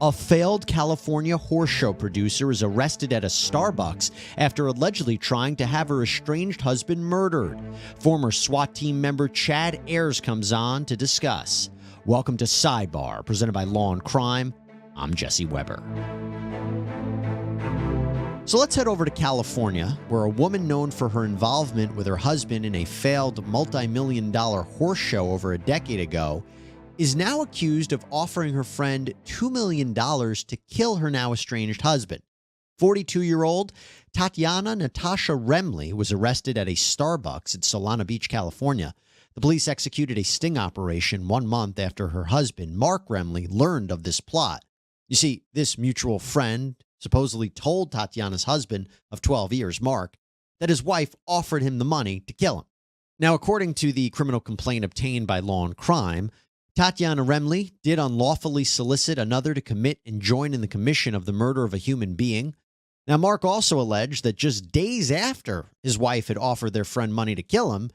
A failed California horse show producer is arrested at a Starbucks after allegedly trying to have her estranged husband murdered. Former SWAT team member Chad Ayers comes on to discuss. Welcome to Sidebar, presented by Law and Crime. I'm Jesse Weber. So let's head over to California, where a woman known for her involvement with her husband in a failed multi-million-dollar horse show over a decade ago is now accused of offering her friend $2 million to kill her now estranged husband. 42-year-old Tatiana Natasha Remley was arrested at a Starbucks in Solana Beach, California. The police executed a sting operation 1 month after her husband, Mark Remley, learned of this plot. You see, this mutual friend supposedly told Tatiana's husband of 12 years, Mark, that his wife offered him the money to kill him. Now, according to the criminal complaint obtained by Law and Crime, Tatiana Remley did unlawfully solicit another to commit and join in the commission of the murder of a human being. Now, Mark also alleged that just days after his wife had offered their friend money to kill him,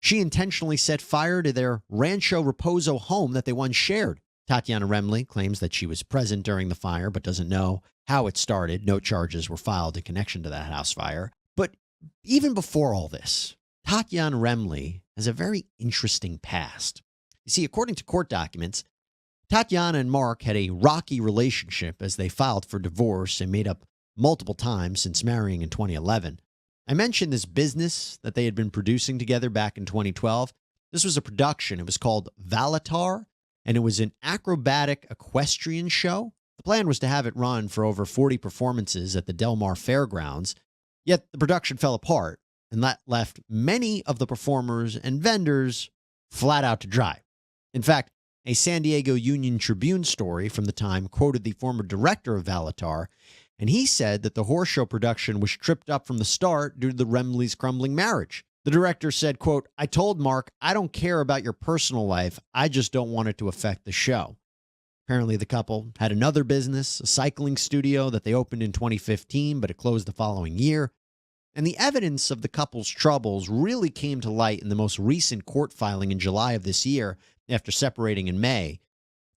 she intentionally set fire to their Rancho Reposo home that they once shared. Tatiana Remley claims that she was present during the fire but doesn't know how it started. No charges were filed in connection to that house fire. But even before all this, Tatiana Remley has a very interesting past. You see, according to court documents, Tatiana and Mark had a rocky relationship as they filed for divorce and made up multiple times since marrying in 2011. I mentioned this business that they had been producing together back in 2012. This was a production. It was called Valatar, and it was an acrobatic equestrian show. The plan was to have it run for over 40 performances at the Del Mar Fairgrounds, yet the production fell apart, and that left many of the performers and vendors flat out to dry. In fact, a San Diego Union Tribune story from the time quoted the former director of Valatar, and he said that the horse show production was tripped up from the start due to the Remley's crumbling marriage. The director said, quote, "I told Mark, I don't care about your personal life. I just don't want it to affect the show." Apparently, the couple had another business, a cycling studio that they opened in 2015, but it closed the following year. And the evidence of the couple's troubles really came to light in the most recent court filing in July of this year after separating in May.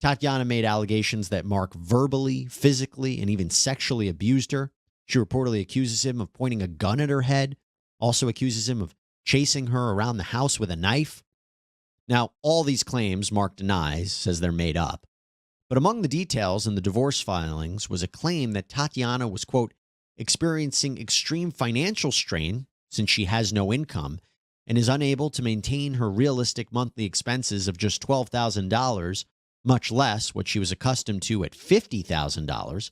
Tatiana made allegations that Mark verbally, physically, and even sexually abused her. She reportedly accuses him of pointing a gun at her head, also accuses him of chasing her around the house with a knife. Now, all these claims Mark denies, says they're made up. But among the details in the divorce filings was a claim that Tatiana was, quote, experiencing extreme financial strain since she has no income and is unable to maintain her realistic monthly expenses of just $12,000, much less what she was accustomed to at $50,000.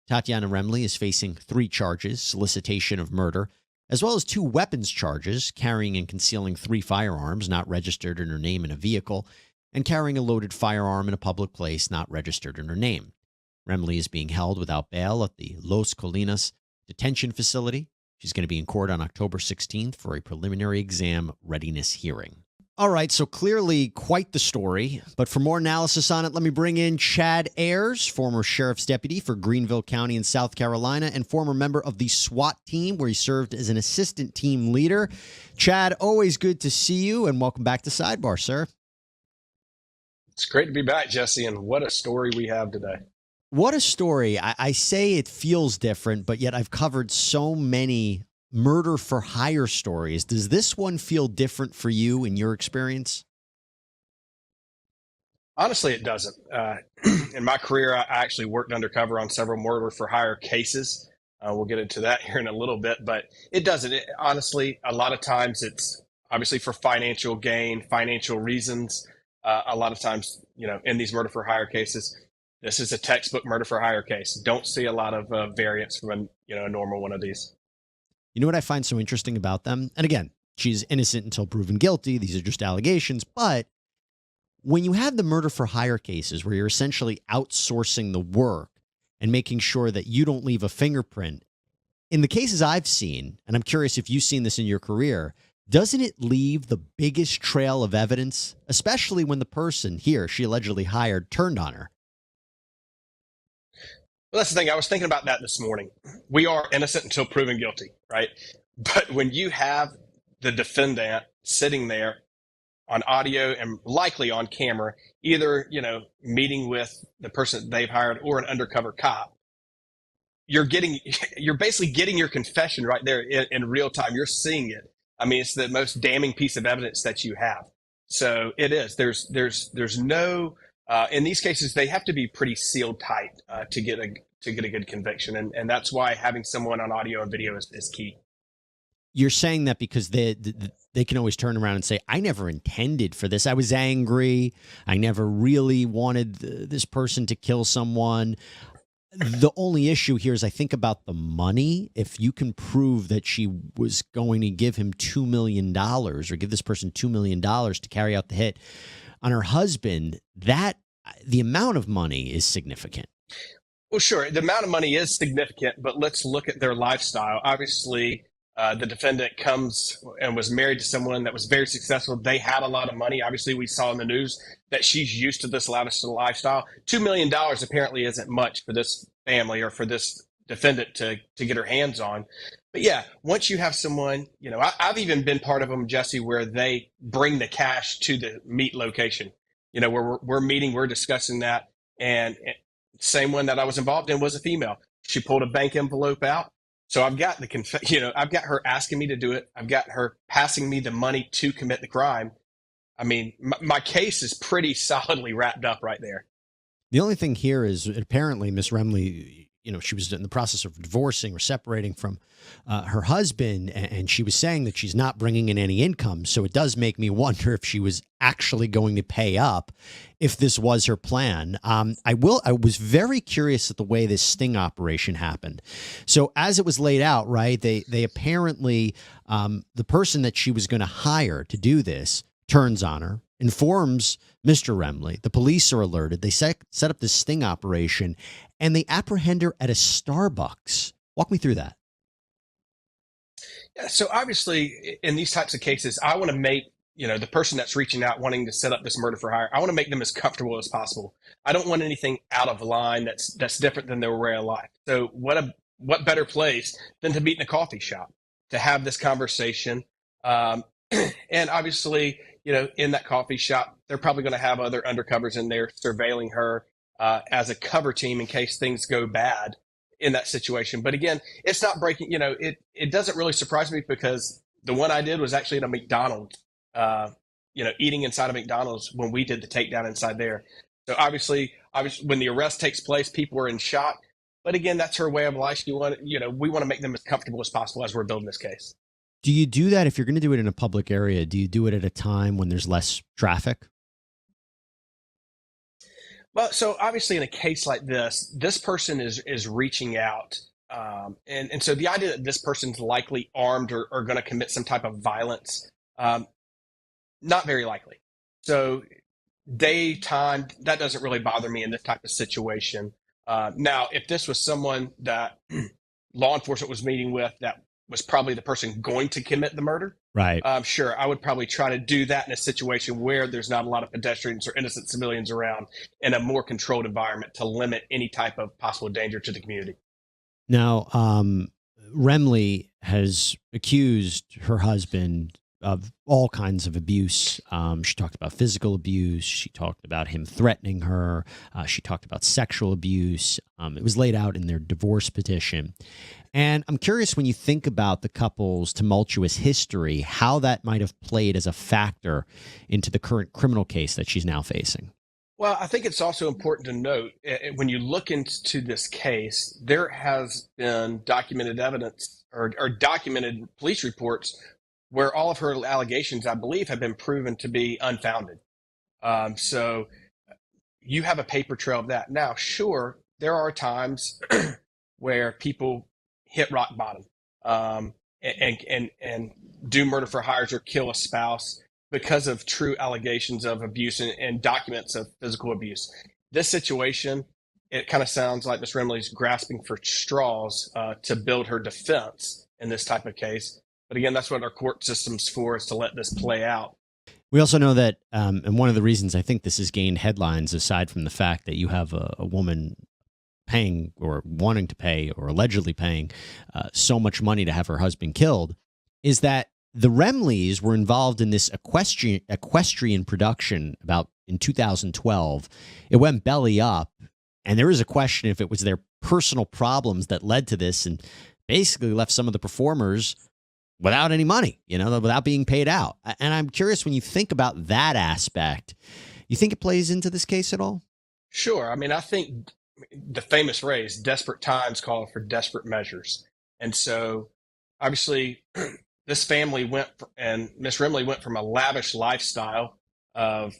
Tatiana Remley is facing 3 charges, solicitation of murder, as well as 2 weapons charges, carrying and concealing 3 firearms not registered in her name in a vehicle, and carrying a loaded firearm in a public place not registered in her name. Remley is being held without bail at the Los Colinas detention facility. She's going to be in court on October 16th for a preliminary exam readiness hearing. All right, so clearly quite the story. But for more analysis on it, let me bring in Chad Ayers, former sheriff's deputy for Greenville County in South Carolina and former member of the SWAT team, where he served as an assistant team leader. Chad, always good to see you, and welcome back to Sidebar, sir. It's great to be back, Jesse, and what a story we have today. What a story. I say it feels different, but yet I've covered so many murder-for-hire stories. Does this one feel different for you in your experience? Honestly, it doesn't. In my career, I actually worked undercover on several murder-for-hire cases. We'll get into that here in a little bit, but it doesn't. Honestly, a lot of times it's obviously for financial gain, financial reasons. A lot of times, in these murder-for-hire cases, this is a textbook murder-for-hire case. Don't see a lot of variance from a normal one of these. You know what I find so interesting about them? And again, she's innocent until proven guilty. These are just allegations. But when you have the murder-for-hire cases where you're essentially outsourcing the work and making sure that you don't leave a fingerprint, in the cases I've seen, and I'm curious if you've seen this in your career, doesn't it leave the biggest trail of evidence, especially when the person she allegedly hired, turned on her? Well, that's the thing. I was thinking about that this morning. We are innocent until proven guilty, right? But when you have the defendant sitting there on audio and likely on camera, either, meeting with the person that they've hired or an undercover cop, you're basically getting your confession right there in real time. You're seeing it. I mean, it's the most damning piece of evidence that you have. So it is. There's no in these cases they have to be pretty sealed tight to get a good conviction, and that's why having someone on audio and video is key. You're saying that because they can always turn around and say, I never intended for this. I was angry. I never really wanted this person to kill someone. The only issue here is I think about the money. If you can prove that she was going to give him $2 million or give this person $2 million to carry out the hit on her husband, that the amount of money is significant. Well, sure. The amount of money is significant, but let's look at their lifestyle. Obviously, the defendant comes and was married to someone that was very successful. They had a lot of money. Obviously, we saw in the news that she's used to this lavish lifestyle. $2 million apparently isn't much for this family or for this defendant to get her hands on. But yeah, once you have someone, I've even been part of them, Jesse, where they bring the cash to the meet location, where we're meeting, we're discussing that. And same one that I was involved in was a female. She pulled a bank envelope out. So I've got I've got her asking me to do it. I've got her passing me the money to commit the crime. I mean, my case is pretty solidly wrapped up right there. The only thing here is apparently Miss Remley, she was in the process of divorcing or separating from her husband, and she was saying that she's not bringing in any income. So it does make me wonder if she was actually going to pay up, if this was her plan. I was very curious at the way this sting operation happened. So as it was laid out, right, they apparently, the person that she was going to hire to do this turns on her, informs Mr. Remley. The police are alerted. They set up this sting operation, and they apprehend her at a Starbucks. Walk me through that. Yeah, so obviously, in these types of cases, I want to make the person that's reaching out, wanting to set up this murder for hire, I want to make them as comfortable as possible. I don't want anything out of line that's different than their way of life. So what better place than to meet in a coffee shop to have this conversation? And obviously, in that coffee shop, they're probably going to have other undercovers in there surveilling her as a cover team in case things go bad in that situation. But again, it's not breaking, it doesn't really surprise me because the one I did was actually at a McDonald's, eating inside of McDonald's when we did the takedown inside there. So obviously when the arrest takes place, people are in shock. But again, that's her way of life. We want to make them as comfortable as possible as we're building this case. Do you do that if you're going to do it in a public area? Do you do it at a time when there's less traffic? Well, so obviously in a case like this person is reaching out. And so the idea that this person's likely armed or going to commit some type of violence, not very likely. So daytime, that doesn't really bother me in this type of situation. Now, if this was someone that law enforcement was meeting with that was probably the person going to commit the murder, right? Sure, I would probably try to do that in a situation where there's not a lot of pedestrians or innocent civilians around in a more controlled environment to limit any type of possible danger to the community. Now, Remley has accused her husband of all kinds of abuse. She talked about physical abuse. She talked about him threatening her. She talked about sexual abuse. It was laid out in their divorce petition. And I'm curious, when you think about the couple's tumultuous history, how that might have played as a factor into the current criminal case that she's now facing. Well, I think it's also important to note when you look into this case, there has been documented evidence or documented police reports where all of her allegations, I believe, have been proven to be unfounded. So you have a paper trail of that. Now, sure, there are times where people hit rock bottom and do murder for hires or kill a spouse because of true allegations of abuse and documents of physical abuse. This situation, it kind of sounds like Ms. Remley's grasping for straws to build her defense in this type of case. But again, that's what our court system's for, is to let this play out. We also know that, and one of the reasons I think this has gained headlines, aside from the fact that you have a woman paying or wanting to pay or allegedly paying so much money to have her husband killed, is that The Remleys were involved in this equestrian production about in 2012. It went belly up, and there is a question if it was their personal problems that led to this and basically left some of the performers without any money, without being paid out. And I'm curious, when you think about that aspect, you think it plays into this case at all? Sure. I mean, I think the famous phrase, desperate times call for desperate measures. And so obviously this family and Miss Remley went from a lavish lifestyle of,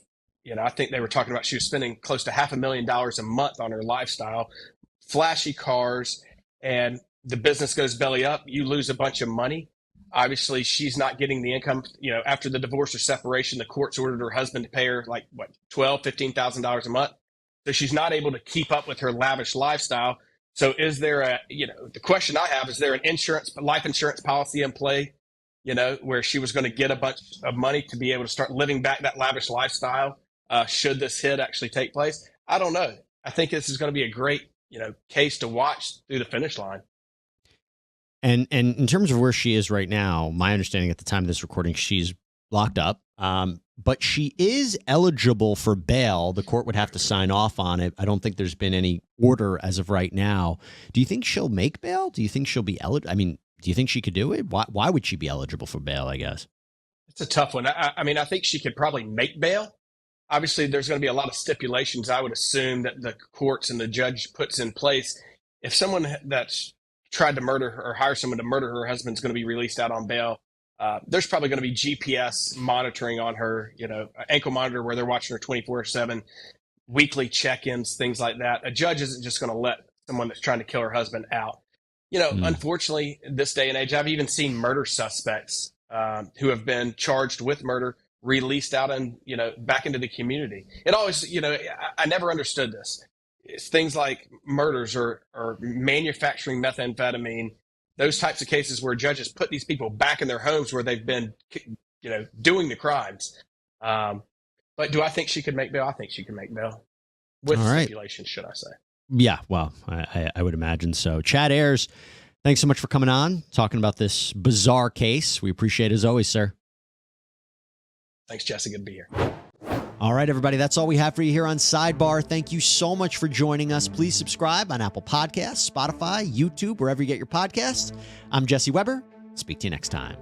I think they were talking about she was spending close to $500,000 a month on her lifestyle, flashy cars, and the business goes belly up. You lose a bunch of money. Obviously, she's not getting the income. After the divorce or separation, the courts ordered her husband to pay her like $12,000, $15,000 a month. So she's not able to keep up with her lavish lifestyle. So is there the question I have, is there an life insurance policy in play, where she was going to get a bunch of money to be able to start living back that lavish lifestyle? Should this hit actually take place? I don't know. I think this is going to be a great, case to watch through the finish line. And in terms of where she is right now, my understanding at the time of this recording, she's locked up, but she is eligible for bail. The court would have to sign off on it. I don't think there's been any order as of right now. Do you think she'll make bail? Do you think she'll be eligible? I mean, do you think she could do it? Why would she be eligible for bail, I guess? It's a tough one. I mean, I think she could probably make bail. Obviously, there's going to be a lot of stipulations, I would assume, that the courts and the judge puts in place. If someone that's tried to murder her or hire someone to murder her husband is going to be released out on bail, there's probably going to be GPS monitoring on her, ankle monitor where they're watching her 24/7, weekly check-ins, things like that. A judge isn't just going to let someone that's trying to kill her husband out. Unfortunately, in this day and age, I've even seen murder suspects who have been charged with murder released out and, back into the community. It always, I never understood this. It's things like murders or manufacturing methamphetamine, those types of cases where judges put these people back in their homes where they've been, doing the crimes. But do I think she could make bail? I think she can make bail with stipulations, should I say. Yeah, well, I would imagine so. Chad Ayers, thanks so much for coming on, talking about this bizarre case. We appreciate it as always, sir. Thanks, Jesse. Good to be here. All right, everybody, that's all we have for you here on Sidebar. Thank you so much for joining us. Please subscribe on Apple Podcasts, Spotify, YouTube, wherever you get your podcasts. I'm Jesse Weber. Speak to you next time.